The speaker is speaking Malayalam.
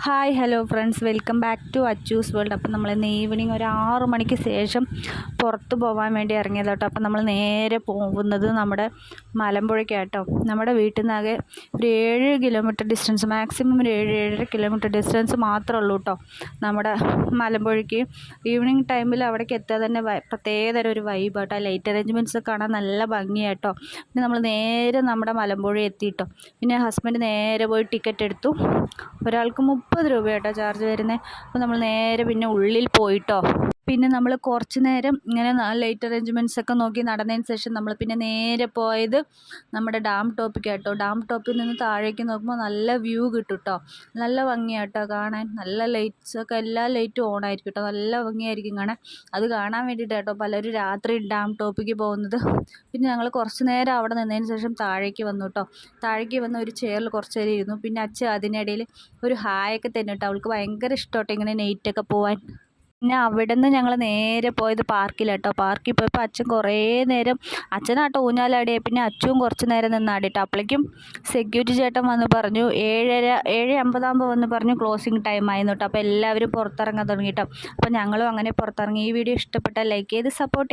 Hi hello friends, welcome back to Achus world. അപ്പം നമ്മൾ ഇന്ന് ഈവനിങ് ഒരു 6 മണിക്ക് ശേഷം പുറത്ത് പോകാൻ വേണ്ടി ഇറങ്ങിയത് കേട്ടോ. അപ്പം നമ്മൾ നേരെ പോകുന്നത് നമ്മുടെ മലമ്പുഴയ്ക്കാട്ടോ. നമ്മുടെ വീട്ടിൽ നിന്നാകെ ഒരു 7 കിലോമീറ്റർ ഡിസ്റ്റൻസ്, മാക്സിമം ഒരു 7-7.5 കിലോമീറ്റർ ഡിസ്റ്റൻസ് മാത്രമേ ഉള്ളൂ കേട്ടോ നമ്മുടെ മലമ്പുഴയ്ക്ക്. ഈവനിങ് ടൈമിൽ അവിടേക്ക് എത്താൻ തന്നെ പ്രത്യേകതരം ഒരു വൈബ് കേട്ടോ. ലൈറ്റ് അറേഞ്ച്മെൻറ്റ്സ് കാണാൻ നല്ല ഭംഗിയാട്ടോ. പിന്നെ നമ്മൾ നേരെ നമ്മുടെ മലമ്പുഴ എത്തിയിട്ടോ. പിന്നെ ഹസ്ബൻഡ് നേരെ പോയി ടിക്കറ്റ് എടുത്തു. ഒരാൾക്ക് 30 രൂപ കേട്ടോ ചാർജ് വരുന്നത്. അപ്പോൾ നമ്മൾ നേരെ പിന്നെ ഉള്ളിൽ പോയിട്ടോ. പിന്നെ നമ്മൾ കുറച്ച് നേരം ഇങ്ങനെ ലൈറ്റ് അറേഞ്ച്മെൻറ്റ്സ് ഒക്കെ നോക്കി നടന്നതിന് ശേഷം നമ്മൾ പിന്നെ നേരെ പോയത് നമ്മുടെ ഡാം ടോപ്പിക്ക് കേട്ടോ. ഡാം ടോപ്പിൽ നിന്ന് താഴേക്ക് നോക്കുമ്പോൾ നല്ല വ്യൂ കിട്ടും കേട്ടോ. നല്ല ഭംഗിയാട്ടോ കാണാൻ. നല്ല ലൈറ്റ്സ് ഒക്കെ, എല്ലാ ലൈറ്റും ഓൺ ആയിരിക്കും കേട്ടോ. നല്ല ഭംഗിയായിരിക്കും കാണാൻ. അത് കാണാൻ വേണ്ടിയിട്ട് കേട്ടോ പലരും രാത്രി ഡാം ടോപ്പിക്ക് പോകുന്നത്. പിന്നെ ഞങ്ങൾ കുറച്ച് നേരം അവിടെ നിന്നതിന് ശേഷം താഴേക്ക് വന്നു കേട്ടോ. താഴേക്ക് വന്ന് ഒരു ചെയറിൽ കുറച്ച് നേരം ഇരുന്നു. പിന്നെ അച്ഛൻ അതിനിടയിൽ ഒരു ഹായൊക്കെ തന്നെ കേട്ടോ. അവൾക്ക് ഭയങ്കര ഇഷ്ടമാട്ടോ ഇങ്ങനെ നൈറ്റൊക്കെ പോകാൻ. പിന്നെ അവിടെ നിന്ന് ഞങ്ങൾ നേരെ പോയത് പാർക്കിലാട്ടോ. പാർക്കിൽ പോയപ്പോൾ അച്ഛൻ കുറേ നേരം, അച്ഛനാട്ടോ ഊഞ്ഞാലാടിയെ. പിന്നെ അച്ഛനും കുറച്ച് നേരം നിന്നാടിട്ടോ. അപ്പോഴേക്കും സെക്യൂരിറ്റി ചേട്ടൻ വന്ന് പറഞ്ഞു 7:50 വന്ന് പറഞ്ഞു ക്ലോസിങ് ടൈം ആയിരുന്നു കേട്ടോ. അപ്പോൾ എല്ലാവരും പുറത്തിറങ്ങാൻ തുടങ്ങി കേട്ടോ. അപ്പോൾ ഞങ്ങളും അങ്ങനെ പുറത്തിറങ്ങി. ഈ വീഡിയോ ഇഷ്ടപ്പെട്ടാൽ ലൈക്ക് ചെയ്ത് സപ്പോർട്ട്